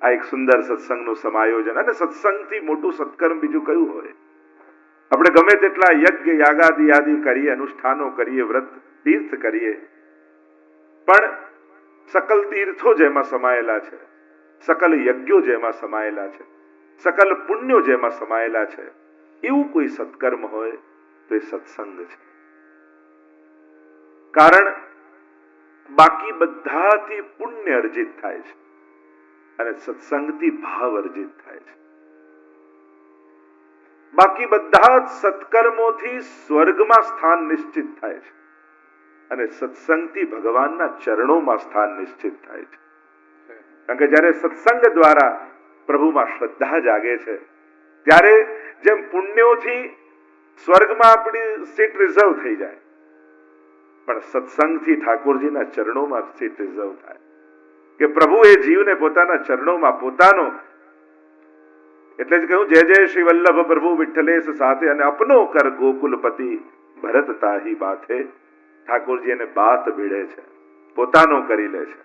આ એક સુંદર સત્સંગનું સમાયોજન. અને સત્સંગથી મોટું સત્કર્મ બીજું કયું હોય? આપણે ગમે તેટલા યજ્ઞ યાગાદિ આદિ કરીએ, અનુષ્ઠાનો કરીએ, વ્રત તીર્થ કરીએ, પણ સકલ તીર્થો જેમાં સમાયેલા છે, સકલ યજ્ઞો જેમાં સમાયેલા છે, સકલ પુણ્યો જેમાં સમાયેલા છે, એવું કોઈ સત્કર્મ હોય તો એ સત્સંગ છે. કારણ બાકી બધાથી પુણ્ય અર્જિત થાય છે અને સત્સંગથી ભાવ અર્જિત થાય છે. બાકી બધા જ સત્કર્મોથી સ્વર્ગમાં સ્થાન નિશ્ચિત થાય છે અને સત્સંગથી ભગવાનના ચરણોમાં સ્થાન નિશ્ચિત થાય છે. કારણ કે જ્યારે સત્સંગ દ્વારા પ્રભુમાં શ્રદ્ધા જાગે છે, ત્યારે જેમ પુણ્યોથી સ્વર્ગમાં આપણી સીટ રિઝર્વ થઈ જાય, પણ સત્સંગથી ઠાકોરજીના ચરણોમાં સીટ રિઝર્વ થાય કે પ્રભુ એ જીવને પોતાના ચરણોમાં પોતાનો, એટલે જ કહ્યું જય જય શ્રી વલ્લભ પ્રભુ વિઠ્ઠલેશ સાથે અને અપનો કર ગોકુલપતિ ભરત તાહી બાથે. ઠાકોરજી એને બાત ભીડે છે, પોતાનો કરી લે છે.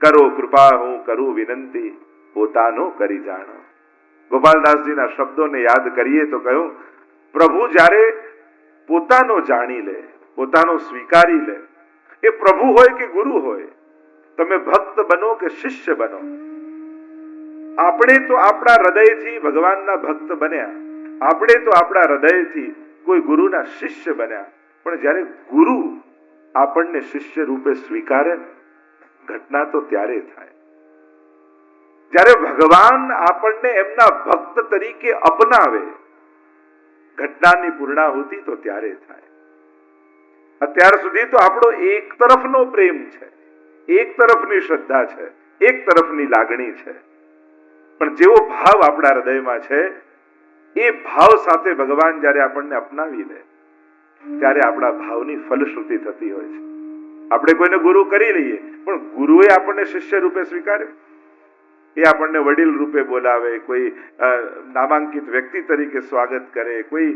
કરો કૃપા હું કરું વિનંતી, પોતાનો કરી જાણો. ગોપાલદાસજીના શબ્દોને યાદ કરીએ તો કહ્યું, પ્રભુ જ્યારે પોતાનો જાણી લે, પોતાનો સ્વીકારી લે, એ પ્રભુ હોય કે ગુરુ હોય, તમે ભક્ત બનો કે શિષ્ય બનો, આપણે તો આપણા હૃદયથી ભગવાનના ભક્ત બન્યા, આપણે તો આપણા હૃદયથી કોઈ ગુરુના શિષ્ય બન્યા, પણ જ્યારે ગુરુ આપણને શિષ્ય રૂપે સ્વીકારે, ઘટના તો ત્યારે થાય જ્યારે ભગવાન આપણને એમના ભક્ત તરીકે અપનાવે, ઘટનાની પૂર્ણાહુતિ તો ત્યારે થાય. અત્યાર સુધી તો આપણો એક તરફનો પ્રેમ છે, એક તરફની શ્રદ્ધા છે, એક તરફની લાગણી છે, પણ જેવો ભાવ આપણા હૃદયમાં છે એ ભાવ સાથે ભગવાન જ્યારે આપણને અપનાવી લે, ત્યારે આપણા ભાવની ફલશ્રુતિ થતી હોય છે. આપણે કોઈને ગુરુ કરી લઈએ, પણ ગુરુએ આપણને શિષ્ય રૂપે સ્વીકારે, એ આપણને વડીલ રૂપે બોલાવે, કોઈ નામાંકિત વ્યક્તિ તરીકે સ્વાગત કરે, કોઈ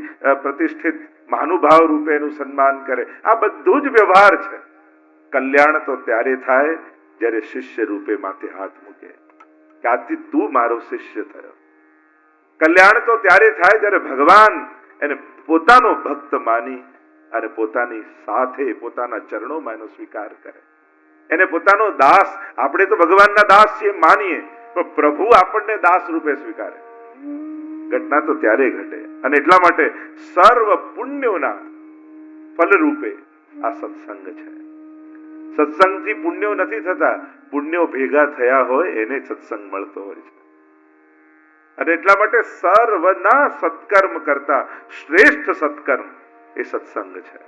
પ્રતિષ્ઠિત મહાનુભાવ રૂપે એનું સન્માન કરે, આ બધું જ વ્યવહાર છે. કલ્યાણ તો ત્યારે થાય જ્યારે શિષ્ય રૂપે માથે હાથ મૂકે કે આજથી તું મારો શિષ્ય થયો. કલ્યાણ તો ત્યારે થાય જ્યારે ભગવાન એને પોતાનો ભક્ત માની અને પોતાની સાથે પોતાના ચરણોમાં એનો સ્વીકાર કરે, એને પોતાનો દાસ. આપણે તો ભગવાનના દાસ છીએ માનીએ, પણ પ્રભુ આપણને દાસ રૂપે સ્વીકારે, ઘટના તો ત્યારે ઘટે. અને એટલા માટે સર્વ પુણ્યોના ફલ રૂપે આ સત્સંગ છે. સત્સંગથી પુણ્યો નથી થતા, પુણ્યો ભેગા થયા હોય એને સત્સંગ મળતો હોય છે. અને એટલા માટે સર્વના સત્કર્મ કરતા શ્રેષ્ઠ સત્કર્મ એ સત્સંગ છે.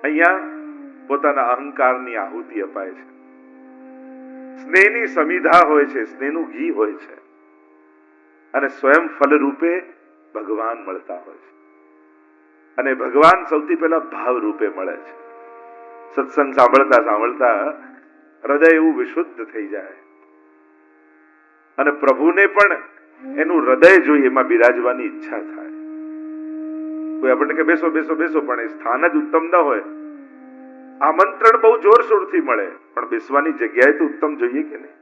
અહીંયા પોતાના અહંકારની આહુતિ અપાય છે, સ્નેહની સમિધા હોય છે, સ્નેહનું ઘી હોય છે, અને સ્વયં ફલ રૂપે ભગવાન મળતા હોય છે. અને ભગવાન સૌથી પહેલા ભાવ રૂપે મળે છે. સત્સંગ સાંભળતા સાંભળતા હૃદય એવું વિશુદ્ધ થઈ જાય અને પ્રભુને પણ એનું હૃદય જોઈ એમાં બિરાજવાની ઈચ્છા થાય. કોઈ આપણને કે બેસો બેસો બેસો, પણ એ સ્થાન જ ઉત્તમ ન હોય. આમંત્રણ બહુ જોરશોરથી મળે, પણ બેસવાની જગ્યાએ તો ઉત્તમ જોઈએ કે નહીં?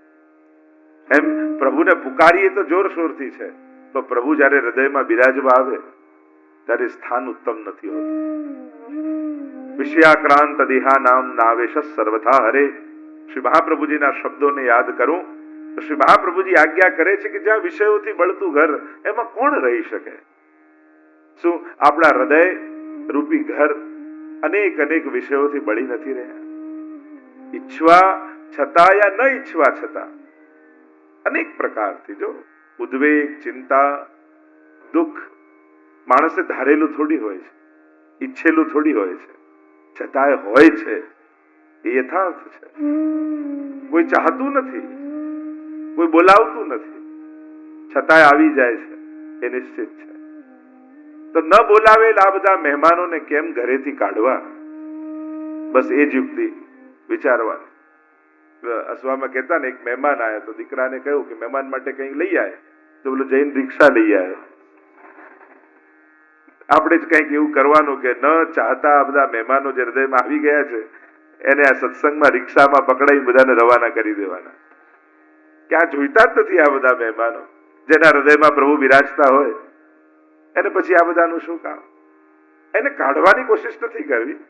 એમ પ્રભુને પુકારીએ તો જોરશોરથી છે, તો પ્રભુ જ્યારે હૃદયમાં બિરાજવા આવે ત્યારે સ્થાન ઉત્તમ નથી હોતું. વિષયાક્રાંત દેહા નામ નાવેશ સર્વથા હરે. શ્રી મહાપ્રભુજીના શબ્દોને યાદ કરું તો શ્રી મહાપ્રભુજી આજ્ઞા કરે છે કે જ્યાં વિષયોથી બળતું ઘર, એમાં કોણ રહી શકે? શું આપણા હૃદય રૂપી ઘર અનેક અનેક વિષયોથી બળી નથી રહ્યા? ઈચ્છવા છતાં યા ન ઈચ્છવા છતાં અનેક પ્રકારથી, જો ઉદ્વેગ, ચિંતા, દુઃખ માણસે ધારેલું થોડી હોય છે, ઈચ્છેલું થોડી હોય છે, છતાંય હોય છે. એ યથાર્થ છે. કોઈ ચાહતું નથી, કોઈ બોલાવતું નથી, છતાંય આવી જાય છે, એ નિશ્ચિત છે. તો ન બોલાવેલા આ બધા મહેમાનોને કેમ ઘરેથી કાઢવા? બસ એ જ યુક્તિ વિચારવાની. અસવામાં કહેતા ને, એક મહેમાન આવ્યા તો દીકરાને કહ્યું કે મહેમાન માટે કંઈક લઈ આવે, તો બોલો જઈને રિક્ષા લઈ આવે. આપણે જ કંઈક એવું કરવાનું કે ન ચાહતા આ બધા મહેમાનો જે હૃદયમાં આવી ગયા છે એને આ સત્સંગમાં રિક્ષામાં પકડાઈ બધાને રવાના કરી દેવાના. કે આ જોઈતા જ નથી. આ બધા મહેમાનો જેના હૃદયમાં પ્રભુ બિરાજતા હોય એને પછી આ બધાનું શું કામ? એને કાઢવાની કોશિશ નથી કરવી.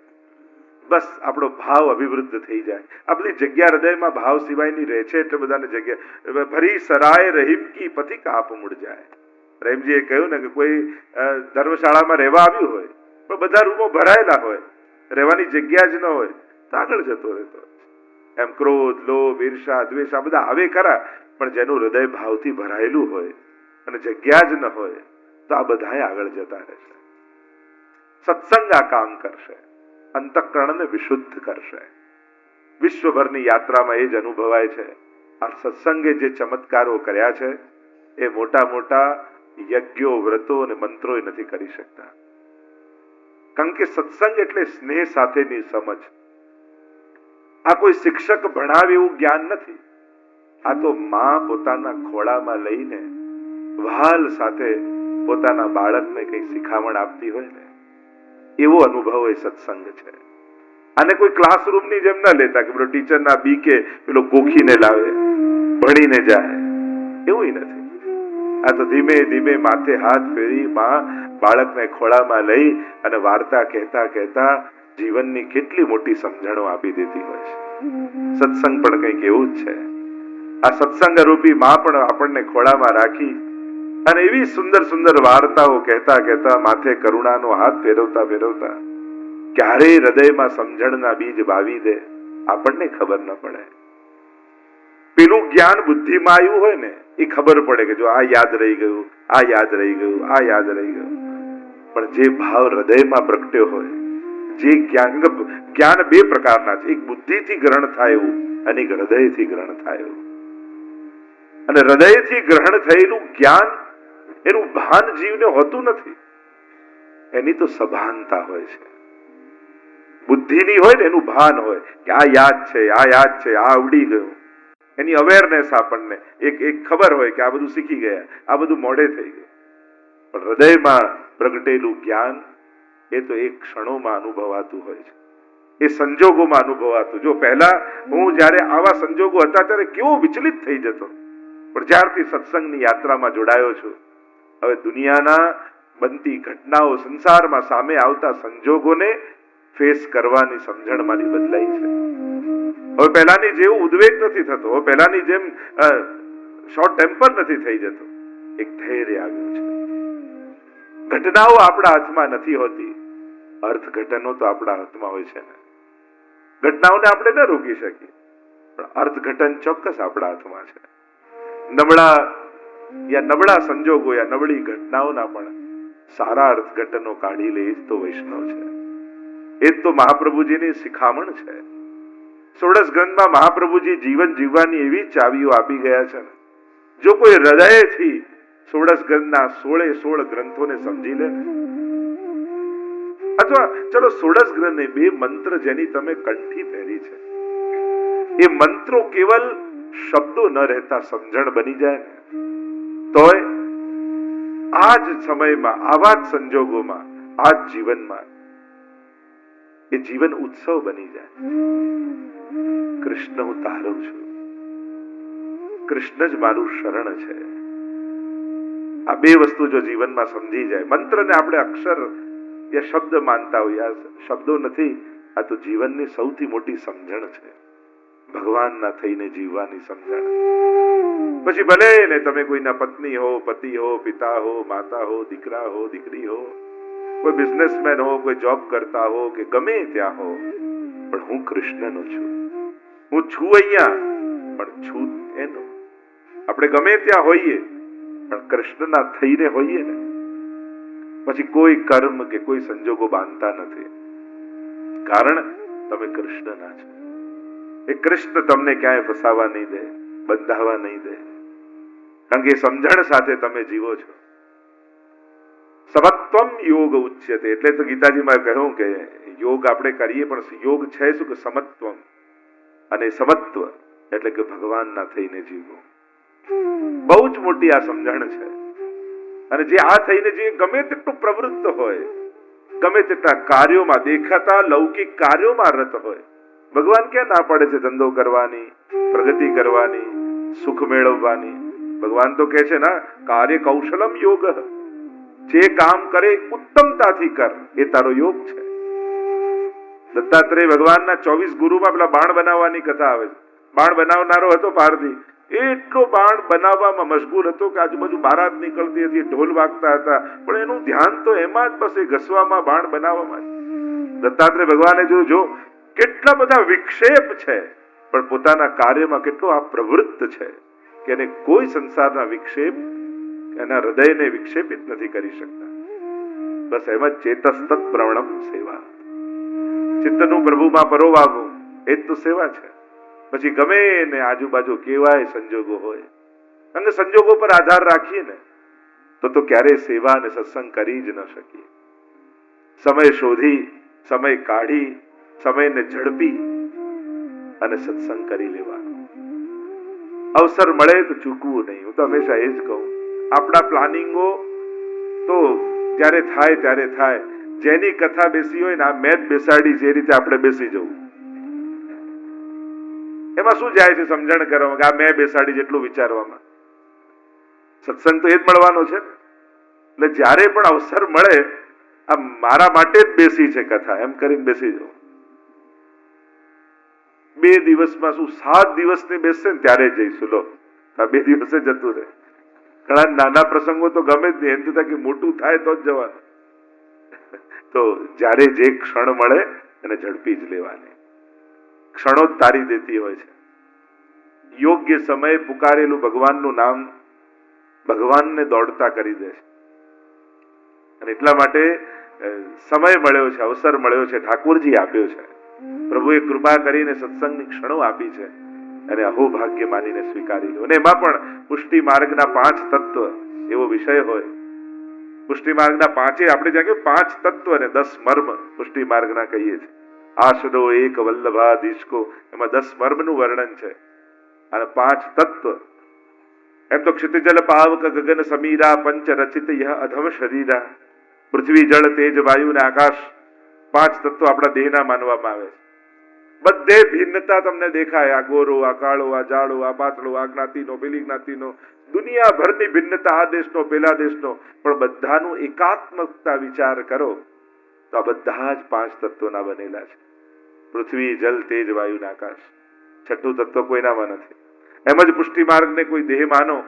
બસ આપણો ભાવ અભિવૃદ્ધ થઈ જાય. આ બધી જગ્યા હૃદયમાં ભાવ સિવાયની રહે છે એટલે બધાને જગ્યા ભરી સરાય રહીમ કી પથિક આપ મુડ જાય. રહીમજીએ કહ્યું ને કે કોઈ ધર્મશાળામાં રહેવા આવ્યું હોય પણ બધા રૂમો ભરાયેલા હોય, રહેવાની જગ્યા જ ન હોય તો આગળ જતો રહેતો. એમ ક્રોધ, લોભ, ઈર્ષા, દ્વેષ આ બધા આવે ખરા, પણ જેનું હૃદય ભાવથી ભરાયેલું હોય અને જગ્યા જ ન હોય તો આ બધાએ આગળ જતા રહેશે. સત્સંગ આ કામ કરશે, અંતઃકરણને વિશુદ્ધ કરશે. વિશ્વભરની યાત્રામાં એ જ અનુભવાય છે. આ સત્સંગે જે ચમત્કારો કર્યા છે એ મોટા મોટા યજ્ઞો, વ્રતો અને મંત્રો નથી કરી શકતા. કારણ કે સત્સંગ એટલે સ્નેહ સાથેની સમજ. આ કોઈ શિક્ષક ભણાવે એવું જ્ઞાન નથી. આ તો માં પોતાના ખોળામાં લઈને વહાલ સાથે પોતાના બાળકને કઈ શિખામણ આપતી હોય ને એવો અનુભવ એ સત્સંગ છે. આને કોઈ ક્લાસરૂમની જેમ ન લેતા કે પેલો ટીચરના બીકે પેલો ગોખીને લાવે, ભણીને જાય, એવું નથી. આ તો ધીમે ધીમે માથે હાથ ફેરી માં બાળકને ખોળામાં લઈ અને વાર્તા કહેતા કહેતા જીવનની કેટલી મોટી સમજણો આપી દેતી હોય છે. સત્સંગ પણ કંઈક એવું જ છે. આ સત્સંગ રૂપી માં પણ આપણને ખોળામાં રાખી અને એવી સુંદર સુંદર વાર્તાઓ કહેતા કહેતા માથે કરુણાનો હાથ ફેરવતા ફેરવતા ક્યારે હૃદયમાં સમજણના બીજ વાવી દે આપણને ખબર ન પડે. પેલું જ્ઞાન બુદ્ધિમાં આવ્યું હોય ને એ ખબર પડે કે જો આ યાદ રહી ગયું, આ યાદ રહી ગયું, આ યાદ રહી ગયું. પણ જે ભાવ હૃદયમાં પ્રગટ્યો હોય, જે જ્ઞાન બે પ્રકારના છે. એક બુદ્ધિથી ગ્રહણ થાય એવું અને એક હૃદયથી ગ્રહણ થાય એવું. અને હૃદયથી ગ્રહણ થયેલું જ્ઞાન એનું ભાન જીવને હોતું નથી. એની તો સભાનતા હોય છે. બુદ્ધિની હોય ને એનું ભાન હોય કે આ યાદ છે, આ યાદ છે, આ આવડી ગયું. એની અવેરનેસ આપણને એક ખબર હોય કે આ બધું શીખી ગયા, આ બધું મોઢે થઈ ગયું. પણ હૃદયમાં પ્રગટેલું જ્ઞાન એ તો એક ક્ષણોમાં અનુભવાતું હોય છે. એ સંજોગોમાં અનુભવાતું. જો પહેલા હું જયારે આવા સંજોગો હતા ત્યારે કેવો વિચલિત થઈ જતો, પણ જ્યારથી સત્સંગની યાત્રામાં જોડાયો છું હવે દુનિયાના બનતી ઘટનાઓ, સંસારમાં સામે આવતા સંજોગોને ફેસ કરવાની સમજણ મારી બદલાઈ છે. હવે પહેલાની જેવું ઉદ્વેગ નથી થતો, હવે પહેલાની જેમ શોર્ટ ટેમ્પર નથી થઈ જતો. એક ધૈર્ય આવ્યું છે. ઘટનાઓ આપણા હાથમાં નથી હોતી, અર્થઘટનો તો આપણા હાથમાં હોય છે ને. ઘટનાઓને આપણે ન રોકી શકીએ પણ અર્થઘટન ચોક્કસ આપણા હાથમાં છે. નબળા સંજોગો યા નબળી ઘટનાઓના પણ સારા અર્થઘટનો કાઢી લે તો વૈષ્ણવ છે. એ તો મહાપ્રભુજીની શિખામણ છે. ષોડશ ગ્રંથમાં મહાપ્રભુજી જીવન જીવવાની એવી ચાવીઓ આપી ગયા છે ને, જો કોઈ હૃદયથી ષોડશ ગ્રંથના 16 ગ્રંથોને સમજી લે, અથવા ચલો ષોડશ ગ્રંથને 2 મંત્ર જેની તમે કંઠી પહેરી છે, એ મંત્રો કેવલ શબ્દો ન રહેતા સમજણ બની જાય ને તોય આ જ સમયમાં, આવા જ સંજોગોમાં, આ જ જીવનમાં એ જીવન ઉત્સવ બની જાય. કૃષ્ણ હું તારો છું, કૃષ્ણ જ મારું શરણ છે. આ બે વસ્તુ જો જીવનમાં સમજી જાય, મંત્રને આપણે અક્ષર યા શબ્દ માનતા હોય, આ શબ્દો નથી, આ તો જીવનની સૌથી મોટી સમજણ છે. ભગવાનના થઈને જીવવાની સમજણ. પછી ભલે ને તમે કોઈના પત્ની હો, પતિ હો, પિતા હો, માતા હો, દીકરા હો, દીકરી હો, કોઈ બિઝનેસમેન હો, કોઈ જોબ કરતા હો કે ગમે ત્યાં હો, પણ હું કૃષ્ણનો છું. હું છું અહીંયા પણ છું એનો. આપણે ગમે ત્યાં હોઈએ પણ કૃષ્ણના થઈને હોઈએ ને, પછી કોઈ કર્મ કે કોઈ સંજોગો બાંધતા નથી. કારણ તમે કૃષ્ણના છો. એ કૃષ્ણ તમને ક્યાંય ફસાવા નહીં દે, બંધાવા નહીં દે. કારણ કે એ સમજણ સાથે તમે જીવો છો. સમત્વમ યોગ ઉચ્યતે. એટલે તો ગીતાજીમાં કહ્યું કે યોગ આપણે કરીએ પણ યોગ છે શું કે સમત્વમ. અને સમત્વ એટલે કે ભગવાનના થઈને જીવવું. બહુ જ મોટી આ સમજણ છે. અને જે આ થઈને જે ગમે તેટલું પ્રવૃત્ત હોય, ગમે તેટલા કાર્યોમાં, દેખાતા લૌકિક કાર્યોમાં રત હોય, ભગવાન ક્યાં ના પાડે છે ધંધો કરવાની, પ્રગતિ કરવાની, સુખ મેળવવાની. ભગવાન તો કહે છે ને, કાર્ય કૌશલમ યોગ, જે કામ કરે ઉત્તમતાથી કર, એ તારો યોગ છે. દત્તાત્રેય ભગવાનના 24 ગુરુમાં પેલા બાણ બનાવવાની કથા આવે છે. બાણ બનાવનારો હતો પારધી, એટલો બાણ બનાવવામાં મશગુલ હતો કે આજુબાજુ બારાત નીકળતી હતી, ઢોલ વાગતા હતા, પણ એનું ધ્યાન તો એમાં જ, બસ એ ઘસવામાં, બાણ બનાવવામાં. દત્તાત્રેય ભગવાને જો કેટલા બધા વિક્ષેપ છે, પણ પોતાના કાર્યમાં કેટલો આ પ્રવૃત્ત છે કે એને કોઈ સંસારના વિક્ષેપ એના હૃદયને વિક્ષેપિત નથી કરી શકતા. બસ એમાં ચેતસ્તત પ્રવણમ સેવા, ચિત્તનું પ્રભુમાં પરોવાવું, એ જ તો સેવા છે. પછી ગમે ને આજુબાજુ કેવાય સંજોગો હોય, અને સંજોગો પર આધાર રાખીએ ને તો ક્યારેય સેવા અને સત્સંગ કરી જ ન શકીએ. સમય શોધી, સમય કાઢી, સમયને ઝડપી અને સત્સંગ કરી લેવાનો. અવસર મળે તો ચૂકવું નહીં. હું તો હંમેશા એ જ કહું, આપણા પ્લાનિંગો તો જ્યારે થાય ત્યારે થાય. જેની કથા બેસી હોય ને, આ મેં જ બેસાડી, જે રીતે આપણે બેસી જવું, એમાં શું જાય છે સમજણ કરવામાં કે આ મેં બેસાડી જેટલું વિચારવામાં? સત્સંગ તો એ જ મળવાનો છે. એટલે જ્યારે પણ અવસર મળે, આ મારા માટે જ બેસી છે કથા, એમ કરીને બેસી જાઓ. 2 દિવસમાં શું 7 દિવસની બેસશે ને ત્યારે જઈશું. લો, આ 2 દિવસે જતું રહે. ઘણા નાના પ્રસંગો તો ગમે જ નહીં, એમ તો કે મોટું થાય તો જ જવાનું. તો જ્યારે જે ક્ષણ મળે એને ઝડપી જ લેવાની. ક્ષણો જ તારી દેતી હોય છે. યોગ્ય સમયે પુકારેલું ભગવાનનું નામ ભગવાનને દોડતા કરી દે છે. અને એટલા માટે સમય મળ્યો છે, અવસર મળ્યો છે, ઠાકોરજી આપ્યો છે, પ્રભુએ કૃપા કરીને સત્સંગની ક્ષણો આપી છે, અને અહોભાગ્ય માનીને સ્વીકારી લો. અને એમાં પણ પુષ્ટિ માર્ગના 5 તત્વ એવો વિષય હોય. પુષ્ટિ માર્ગના 5 આપણે ત્યાં કે 5 તત્વ અને 10 મર્મ પુષ્ટિ માર્ગના કહીએ છીએ. આશરો એક વલ્લભાધીશકો, એમાં 10 મર્મનું વર્ણન છે, અને 5 તત્વ. એમ તો ક્ષિતિજલ પાવક ગગન સમીરા પંચ રચિત યહ અધમ શરીરા, પૃથ્વી જળ તેજ વાયુ ને આકાશ, 5 તત્વો આપણા દેહના માનવામાં આવે છે. બધે ભિન્નતા તમને દેખાય. આ ગોરો, આ કાળો, આ જાડો, આ પાતળો, આ જ્ઞાતિનો, પેલી જ્ઞાતિનો, દુનિયાભરની ભિન્નતા, આ દેશનો, પેલા દેશનો, પણ બધાનું એકાત્મકતા વિચાર કરો તો આ બધા જ 5 તત્વોના બનેલા છે. પૃથ્વી જલ તેજ વાયુ ને આકાશ. 6ઠું તત્વ કોઈનામાં નથી. એમ જ પુષ્ટિ માર્ગને કોઈ દેહ માનો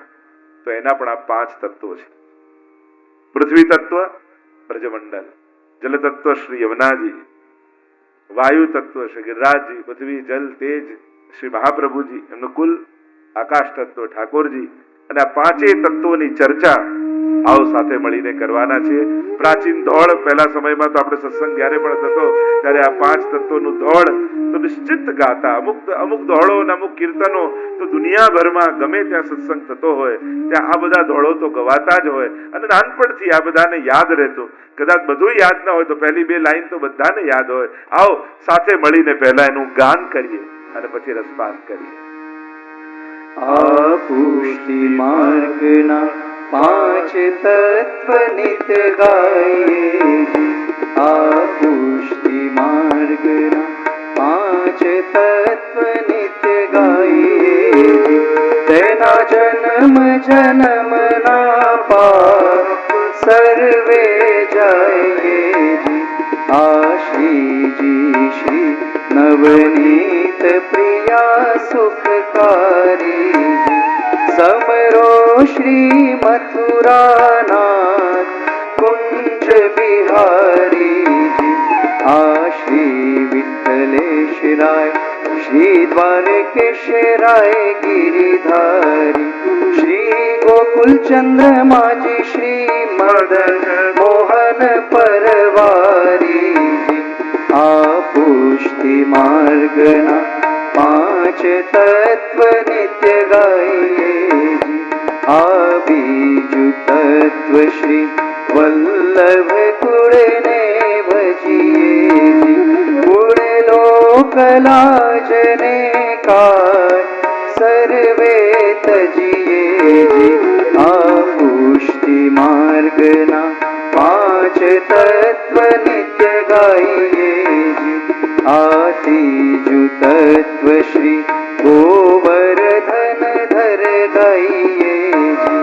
તો એના પણ આ 5 તત્વો છે. પૃથ્વી તત્વ બ્રજમંડલ, જલ તત્વ શ્રી યમુનાજી, વાયુ તત્વ શ્રી ગિરિરાજજી, પૃથ્વી જલ તેજ શ્રી મહાપ્રભુજી, એમનું કુલ, આકાશ તત્વ ઠાકોરજી. અને આ 5 તત્વોની ચર્ચા આવો સાથે મળીને કરવાના છે. પ્રાચીન ધોળ પહેલા સમયમાં તો આપણે સત્સંગ જ્યારે પણ થતો ત્યારે આ 5 તત્વોનું ધોળ તો નિશ્ચિત ગાતા. અમુક ધોળો અને અમુક કીર્તનો તો દુનિયાભરમાં ગમે ત્યાં સત્સંગ થતો હોય ત્યાં આ બધા ધોળો તો ગવાતા જ હોય, અને નાનપણથી આ બધાને યાદ રહેતું. કદાચ બધું યાદ ન હોય તો પહેલી 2 લાઈન તો બધાને યાદ હોય. આવો સાથે મળીને પહેલા એનું ગાન કરીએ અને પછી રસપાન કરીએ. આ પુષ્ટિ માર્ગના 5 તત્વ નિત્ય ગાઈએ. આ પુષ્ટિ માર્ગના 5 તત્વ નિત્ય ગાઈએ. તેના જન્મ જન્મના પાપ સર્વે જાઈએ. આ શ્રીજી શ્રી નવનીત પ્રિયા સુખકારી, સમરો શ્રી મથુરાનાથ કુંજ બિહારી. આ શ્રી વિઠ્ઠલેશરાય શ્રી દ્વારકેશરાય ગિરિધારી, શ્રી ગોકુલચંદ્રમાજી શ્રી મદન મોહન પરવારી. આ પુષ્ટિ માર્ગના 5 તત્વ નિત્ય ગાઈએ. આ બીજું તત્વ શ્રી વલ્લભ કુળને ભજીએ. કુળ લોકલાજને કાય સર્વે તજીએ. આ પુષ્ટિ માર્ગના 5 તત્વ નિત્ય ગાઈએ. આ ત્રીજું તત્વ શ્રી ગોવર્ધન ધર गाइए जी।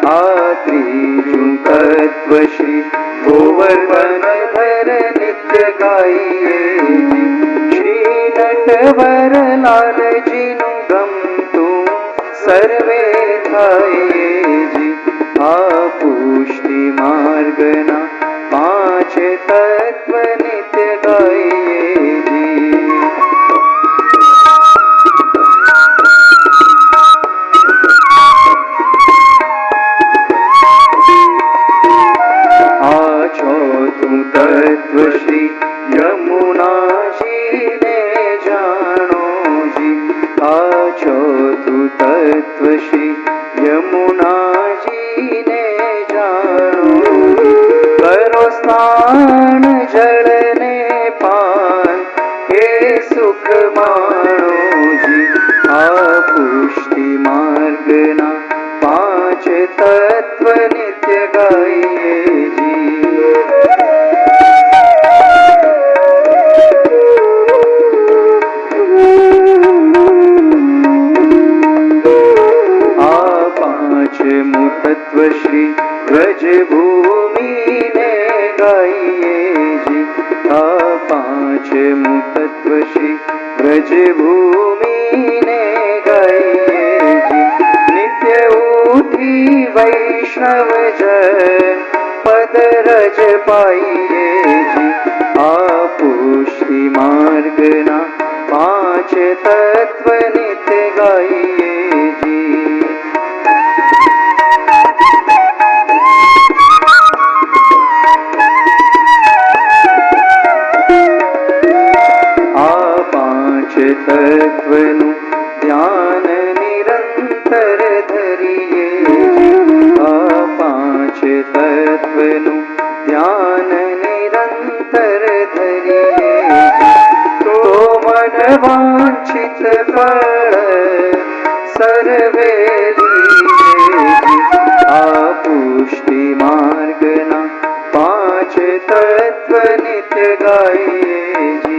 आ त्रिजु तत्व श्री गोवर्धन धर नित्य गाइए जी। श्री नटवर लाल जी नु गमतु सर्वे थाइए जी। आ पुष्टि मार्गना पांच तत्व नित्य गाइए जी। आ चौथु तत्व श्री यमुना जी ने जानो जी। आ चौथु तत्व श्री यमुना जी ने जानो जी। करो स्नान जल ने पान हे सुख माणो जी। आ पुष्टि मार्गना पांच तत्व नित्य गाइए जी। आ पांच मुतत्व श्री ब्रज भूमि ने गाइए जी। आ पांच मुतत्व श्री ब्रज भूमि ने गाइए जी। नित्य उठी वैष्णव जन पद रज पाइए जी। आ पुष्टि मार्गना पांच तत्व नित्य गाइए जी। आ पांच तत्वनु ध्यान निरंतर धरिए जी। आ पांच तत्वनु ध्यान निरंतर धरिए जी। तो मन वांछित फल सर्वे लीजिए जी। आ पुष्टि मार्गना पांच तत्व नित्य गाइए जी।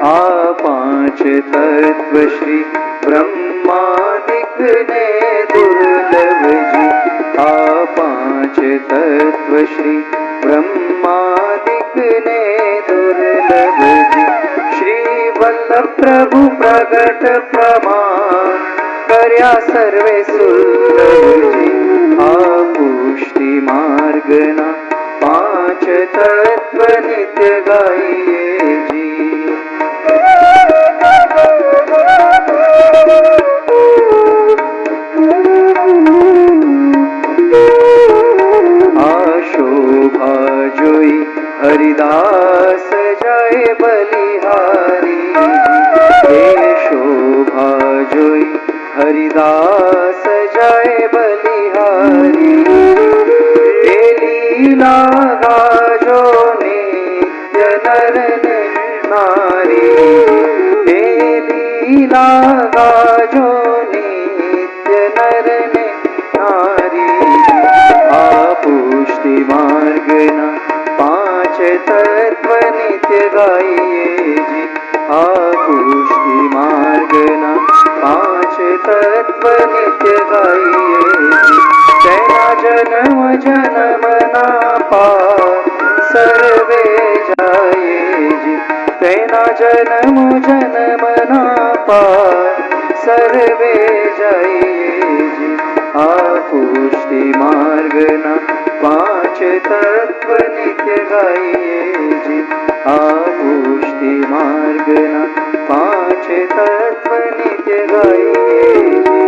आ पांच तत्व श्री ब्रह्मादिक ने दुर्लभ जी। आ पांच तत्व श्री ब्रह्मादिक ने दुर्लभ जी। श्री वल्लभ प्रभु प्रगट प्रमाण कर्या सर्वे सुलभ जी। आ पुष्टि मार्गना पांच तत्व नित्य गाइए जी। आ शोभा जोई हरिदास जय बलिहारी जी। हे शोभा जोई हरिदास जय बलिहारी। हे लीला गाजो नित्य नर नारी। हे लीला गाजो नित्य नर नारी। आ पुष्टि मार्गना पांच तत्व नित्य गाइए जी। आ पुष्टि मार्गना पांच तत्व नित्य गाइए जी। तेना जन्म जन्म ना पार सर्वे जाइए जी। तेना जन्म जन्म ना पार सर्वे जाइए जी। आ पुष्टि मार्गना पांच तत्व नित्य गाइए जी। आ पुष्टि मार्गना पांच तत्व नित्य गाइए जी।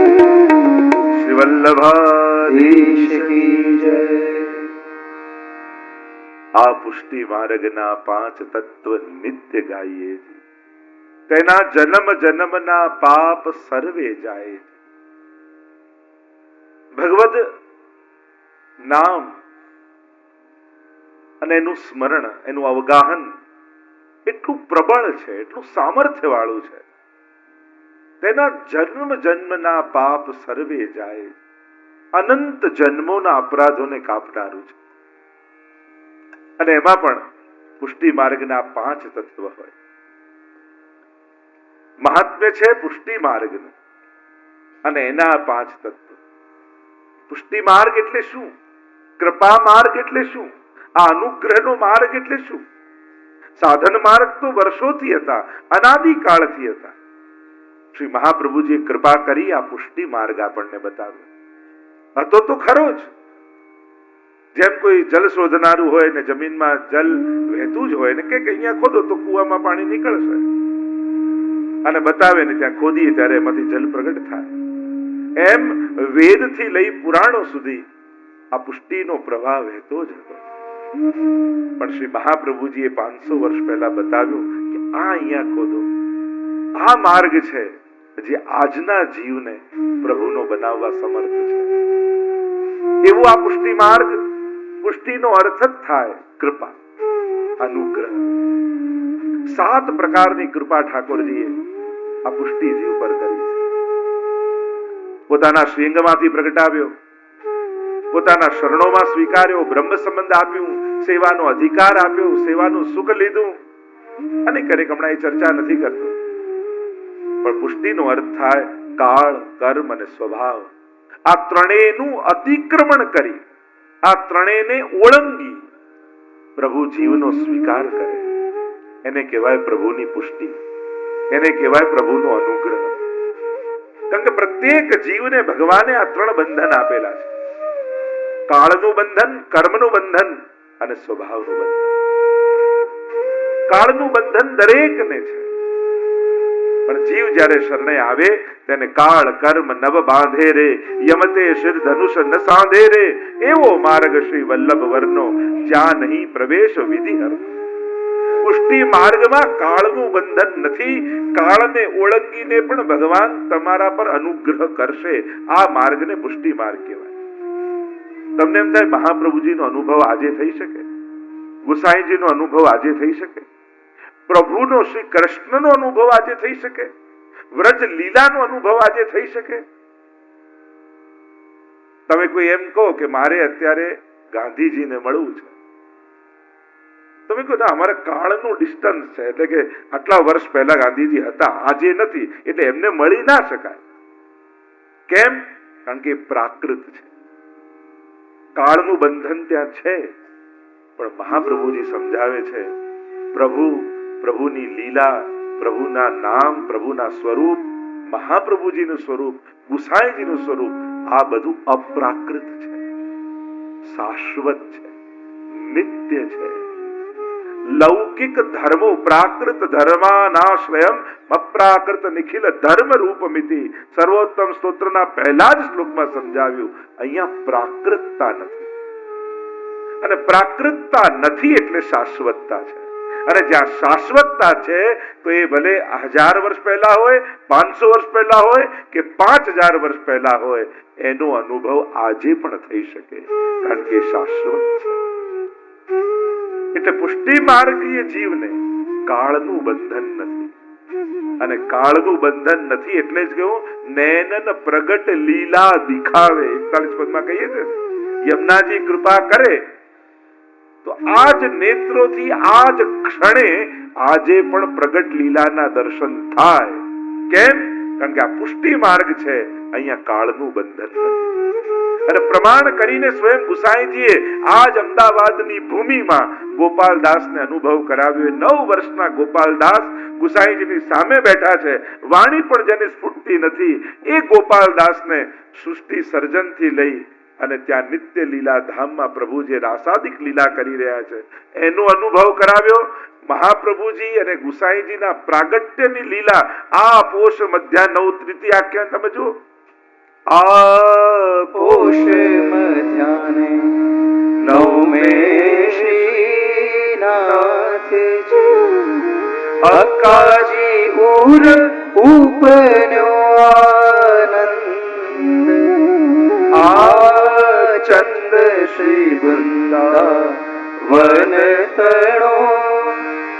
श्री वल्लभाधीश की जय। आ पुष्टि मार्गना पांच तत्व नित्य गाइए जी। तेना जन्म जन्मना પાપ સર્વે જાય. ભગવદ નામ અને એનું સ્મરણ, એનું અવગાહન એટલું પ્રબળ છે, એટલું સામર્થ્ય વાળું છે. તેના જન્મ જન્મના પાપ સર્વે જાય, અનંત જન્મોના અપરાધોને કાપનારું છે. અને એમાં પણ પુષ્ટિ માર્ગના 5 તત્વ હોય. મહાત્મ્ય છે પુષ્ટિ માર્ગનું અને એના 5 તત્વ. પુષ્ટિ માર્ગ એટલે શું? કૃપા માર્ગ એટલે શું? આ અનુગ્રહનો માર્ગ એટલે શું? સાધન માર્ગ તો વર્ષોથી હતા, અનાદિકાળથી હતા. શ્રી મહાપ્રભુજીએ કૃપા કરી આ પુષ્ટિ માર્ગ આપણને બતાવ્યો. હતો તો ખરો જ. જેમ કોઈ જલ શોધનારું હોય ને જમીનમાં જલ વહેતું જ હોય ને કે અહીંયા ખોદો તો કુવામાં પાણી નીકળશે, અને બતાવે ને ત્યાં ખોદીએ ત્યારે એમાંથી જલ પ્રગટ થાય. એમ વેદથી લઈ પુરાણો સુધી આ પુષ્ટિનો પ્રવાહ વહેતો જ હતો. પણ શ્રી મહાપ્રભુજીએ 500 વર્ષ પહેલા બતાવ્યું કે આ અહીંયા ખોદો, આ માર્ગ છે જે આજના જીવને પ્રભુનો બનાવવા સમર્થ છે. એવું આ પુષ્ટિ માર્ગ, પુષ્ટિનો અર્થ જ થાય કૃપા, અનુગ્રહ. 7 પ્રકારની કૃપા ઠાકોરજીએ આ પુષ્ટિ જીવ પર કરી છે. પોતાના શ્રીંગમાંથી પ્રગટાવ્યો, પોતાના શરણોમાં સ્વીકાર્યો, બ્રહ્મ સંબંધ આપ્યું, સેવાનો અધિકાર આપ્યો, સેવાનું સુખ લીધું, અને ક્યારેક હમણાં એ ચર્ચા નથી કરતો, પણ પુષ્ટિનો અર્થ થાય કાળ, કર્મ અને સ્વભાવ. આ ત્રણેયનું અતિક્રમણ કરી, આ ત્રણેયને ઓળંગી પ્રભુ જીવનો સ્વીકાર કરે, એને કહેવાય પ્રભુની પુષ્ટિ, એને કહેવાય પ્રભુનો અનુગ્રહ. કારણ કે પ્રત્યેક જીવને ભગવાને આ 3 બંધન આપેલા છે: કાળનું બંધન, કર્મનું બંધન અને સ્વભાવનું બંધન. કાળનું બંધન દરેકને છે, પણ જીવ જ્યારે શરણે આવે તેને કાળ કર્મ નવ બાંધે રે, યમતે શિર ધનુષ ન સાંધે રે, એવો માર્ગ શ્રી વલ્લભ વર્ણો, જ્યાં નહીં પ્રવેશ વિધિ હર. પુષ્ટિ માર્ગમાં કાળનું બંધન નથી. કાળને ઓળંગીને પણ ભગવાન તમારા પર અનુગ્રહ કરશે. આ માર્ગને પુષ્ટિ માર્ગ કહેવાય. તમને એમ થાય મહાપ્રભુજીનો અનુભવ આજે થઈ શકે, ગુસાઈજીનો અનુભવ આજે થઈ શકે, પ્રભુનો શ્રી કૃષ્ણનો અનુભવ આજે થઈ શકે, વ્રજ લીલાનો અનુભવ આજે થઈ શકે? તમે કોઈ એમ કહો કે મારે અત્યારે ગાંધીજીને મળવું છે, તમે કહો ના અમારે કાળનું ડિસ્ટન્સ છે, એટલે કે આટલા વર્ષ પહેલા ગાંધીજી હતા, આજે નથી, એટલે એમને મળી ના શકાય. કેમ? કારણ કે પ્રાકૃત છે, કાળનું બંધન ત્યાં છે. પણ મહાપ્રભુજી સમજાવે છે પ્રભુ, પ્રભુની લીલા, પ્રભુના નામ, પ્રભુના સ્વરૂપ, મહાપ્રભુજીનું સ્વરૂપ, ગુસાઈજીનું સ્વરૂપ, આ બધું અપ્રાકૃત છે, શાશ્વત છે, નિત્ય છે. લૌકિક ધર્મો પ્રાકૃત ધર્માનાશ્રયમ અપ્રાકૃત નિખિલ ધર્મ રૂપમિતિ. સર્વોત્તમ સ્તોત્રના પહેલા જ શ્લોકમાં સમજાવ્યું, અહીંયા પ્રાકૃતતા નથી, અને પ્રાકૃતતા નથી એટલે શાશ્વતતા છે. અને જ્યાં શાશ્વતતા છે તો એ ભલે 1000 વર્ષ પહેલા હોય, 500 વર્ષ પહેલા હોય કે 5000 વર્ષ પહેલા હોય, એનો અનુભવ આજે પણ થઈ શકે, કારણ કે શાશ્વત છે. એટલે પુષ્ટિ માર્ગીય જીવને કાળનું બંધન નથી, અને કાળનું બંધન નથી એટલે જ કહ્યું નૈનન પ્રગટ લીલા દિખાવે. 41 પદમાં કહીએ છે યમુનાજી કૃપા કરે તો આજ નેત્રોથી આજ ક્ષણે આજે પણ પ્રગટ લીલાના દર્શન થાય. કેમ? કારણ કે આ પુષ્ટિ માર્ગ છે, અહીંયા કાળનું બંધન નથી. અને પ્રમાણ કરીને સ્વયં ગુસાઈજીએ આજ અમદાવાદની ભૂમિમાં ગોપાલદાસને અનુભવ કરાવ્યો. 9 વર્ષના ગોપાલદાસ ગુસાઈજીની સામે બેઠા છે, વાણી પણ જેને સ્ફૂટતી નથી, એ ગોપાલદાસને સૃષ્ટિ સર્જનથી લઈ અને ત્યાં નિત્ય લીલા ધામમાં પ્રભુ જે રાસાદિક લીલા કરી રહ્યા છે એનો અનુભવ કરાવ્યો. મહાપ્રભુજી અને ગુસાઈજીના પ્રાગટ્યની લીલા આ પોષ મધ્યા 9 તૃતીય આખ્યાન તમે જુઓ. આ પોષ મધ્યાને નવમે શ્રીનાથજી અક્કાજી ઉર ઉપન્યો આનંદ ચંદ શ્રી વૃંદાવન તણો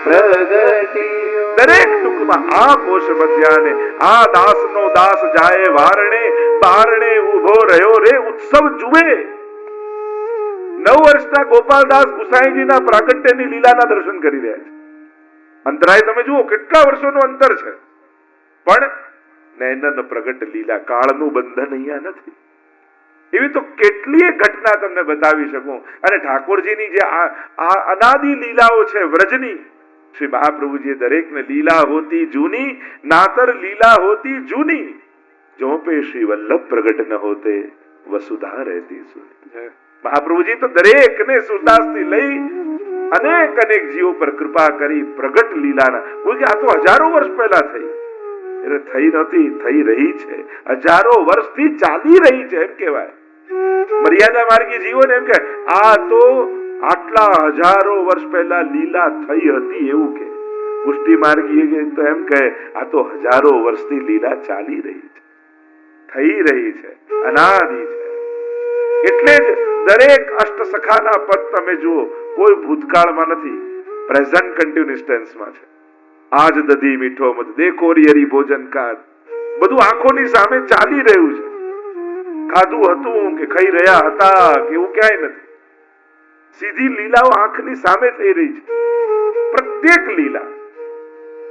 પ્રગટ્યો. દરેક ટૂંકમાં આ પોષ મધ્યાને આ દાસનો દાસ જાય વારણે, બારણે ઉભો રહ્યો રે ઉત્સવ જુએ. 9 વર્ષના ગોપાલદાસ ગુસાઈજીના પ્રાગટ્યની લીલાના દર્શન કરી રહ્યા છે. અંતરાય તમે જુઓ કેટલા વર્ષોનું અંતર છે, પણ નયનન પ્રગટ લીલા, કાળનું બંધન અહીંયા નથી. એવી તો કેટલીય ઘટના તમને બતાવી શકું. અને ઠાકોરજીની જે આ અનાદિ લીલાઓ છે વ્રજની, શ્રી મહાપ્રભુજીએ દરેકને લીલા હોતી જૂની, નાતર લીલા હોતી જૂની, જો પે શ્રી વલ્લભ પ્રગટ ન હોતે વસુધા રહેતી સુની. મહાપ્રભુજી તો દરેકને સુરદાસથી લઈ અનેક અનેક જીવો પર કૃપા કરી પ્રગટ લીલાના. બોલ કે આ તો હજારો વર્ષ પહેલા થઈ, એટલે થઈ નથી, થઈ રહી છે, હજારો વર્ષથી ચાલી રહી છે એમ કહેવાય. મર્યાદા માર્ગી જીવોને એમ કે આ તો આટલા હજારો વર્ષ પહેલા લીલા થઈ હતી એવું કે. પુષ્ટિ માર્ગી તો એમ કહે આ તો હજારો વર્ષથી લીલા ચાલી રહી છે, થઈ રહી છે, અનાદિ છે. એટલે જ દરેક અષ્ટસખાના પદ તમે જુઓ, કોઈ ભૂતકાળમાં નથી, પ્રેઝન્ટ કન્ટિન્યુઅસ ટેન્સમાં છે. આજ દધી મીઠો મત દેખો હરી ભોજન કા, બધું આંખોની સામે ચાલી રહ્યું છે. ખાધું હતું કે ખાઈ રહ્યા હતા કે એવું ક્યાંય નથી. સીધી લીલાઓ આંખની સામે થઈ રહી છે, પ્રત્યેક લીલા.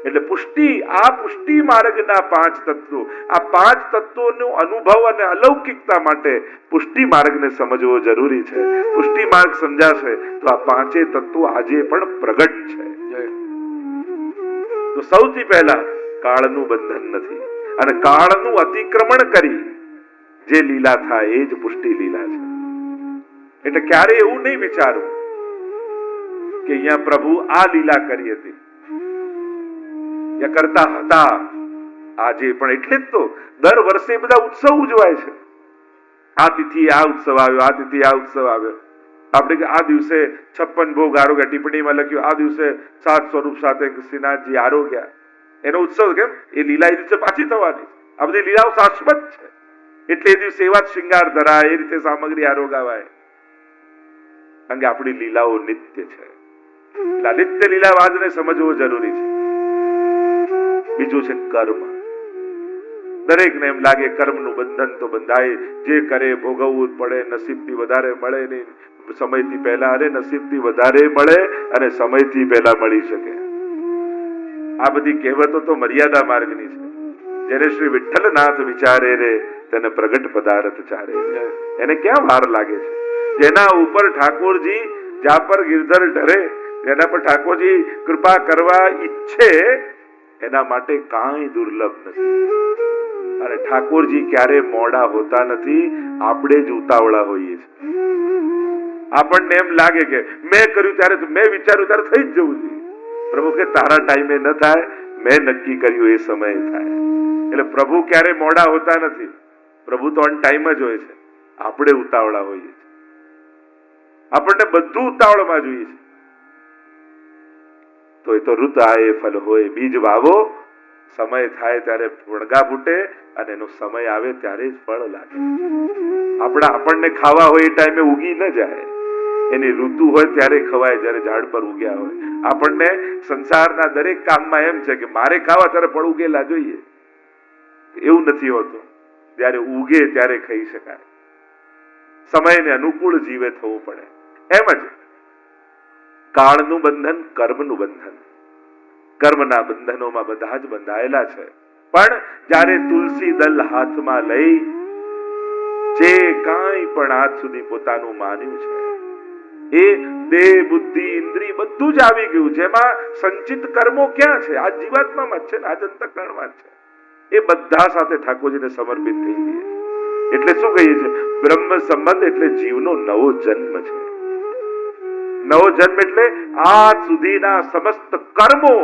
એટલે પુષ્ટિ, આ પુષ્ટિ માર્ગના 5 તત્વો, આ 5 તત્વોનો અનુભવ અને અલૌકિકતા માટે પુષ્ટિ માર્ગને સમજવો જરૂરી છે. પુષ્ટિ માર્ગ સમજાશે તો આ 5 તત્વો આજે પણ પ્રગટ છે. તો સૌથી પહેલા કાળનું બંધન નથી, અને કાળનું અતિક્રમણ કરી જે લીલા થાય એ જ પુષ્ટિ લીલા છે. એટલે ક્યારે એવું નહીં વિચારવું કે અહીંયા પ્રભુ આ લીલા કરી હતી, કરતા હતા આજે પણ. એટલે જ તો દર વર્ષે બધા ઉત્સવ ઉજવાય છે. આ તિથિ આ ઉત્સવ આવ્યો, આ તિથિ આ ઉત્સવ આવ્યો. આપણે આ દિવસે 56 ભોગ આરોગ્યા, ટિપ્પણીમાં લખ્યું આ દિવસે 7 સ્વરૂપ સાથે શ્રીનાથજી આરોગ્યા. એનો ઉત્સવ કેમ? એ લીલા એ દિવસે પાછી થવાની. આ બધી લીલાઓ શાશ્વત છે, એટલે એ દિવસે એવા જ શૃંગાર ધરાય, એ રીતે સામગ્રી આરોગાવાય. કારણ કે આપણી લીલાઓ નિત્ય છે. નિત્ય લીલાવાદને સમજવો જરૂરી છે. બીજું છે કર્મ. દરેકને એમ લાગે કર્મનું બંધન તો બંધાય, જે કરે ભોગવવું જ પડે, નસીબથી વધારે મળે નહીં, સમયથી પહેલા. અરે નસીબથી વધારે મળે અને સમયથી પહેલા મળી શકે. આ બધી કહેવતો તો મર્યાદા માર્ગની છે. જેને શ્રી વિઠ્ઠલનાથ વિચારે રે તેને પ્રગટ પદાર્થ ચારે. એને ક્યાં વાર લાગે છે? જેના ઉપર ઠાકોરજી, જ્યાં પર ગિરધર ઢરે, જેના પર ઠાકોરજી કૃપા કરવા ઈચ્છે, એના માટે કાંઈ દુર્લભ નથી. અને ઠાકોરજી ક્યારે મોડા હોતા નથી, આપણે જ ઉતાવળા હોઈએ છીએ. આપણને એમ લાગે કે મેં કર્યું ત્યારે, મેં વિચાર્યું ત્યારે થઈ જ જવું જોઈએ. પ્રભુ કે તારા ટાઈમે ન થાય, મેં નક્કી કર્યું એ સમયે થાય. એટલે પ્રભુ ક્યારે મોડા હોતા નથી, પ્રભુ તો ઓન ટાઈમ જ હોય છે. આપણે ઉતાવળા હોઈએ છીએ. આપણને બધું ઉતાવળમાં જોઈએ છે. તો એ તો ઋત આયે ફલ હોય. બીજ વાવો, સમય થાય ત્યારે વણગા ફૂટે, અને એનો સમય આવે ત્યારે જ ફળ લાગે. આપણને ખાવા હોય એ ટાઈમે ઉગી ન જાય, એની ઋતુ હોય ત્યારે ખવાય, જ્યારે ઝાડ પર ઉગ્યા હોય. આપણને સંસારના દરેક કામમાં એમ છે કે મારે ખાવા ત્યારે ફળ ઉગેલા જોઈએ. એવું નથી હોતું. જ્યારે ઉગે ત્યારે ખાઈ શકાય. સમયને અનુકૂળ જીવે થવું પડે. એમ જ કાળનું બંધન, કર્મનું બંધન. કર્મના બંધનોમાં બધા જ બંધાયેલા છે. પણ જ્યારે તુલસી દલ હાથમાં લઈ જે કાંઈ પણ આજ સુધી પોતાનું માન્યું છે, એ દેહ, બુદ્ધિ, ઇન્દ્રિય બધું જ આવી ગયું. જેમાં સંચિત કર્મો ક્યાં છે? આ જીવાત્મામાં જ છે ને, આ અંતઃકરણમાં જ છે. એ બધા સાથે ઠાકોરજીને સમર્પિત થઈ ગઈ. એટલે શું કહીએ છીએ? બ્રહ્મ સંબંધ એટલે જીવનો નવો જન્મ છે. નવો જન્મ એટલે આજ સુધીના સમસ્ત કર્મો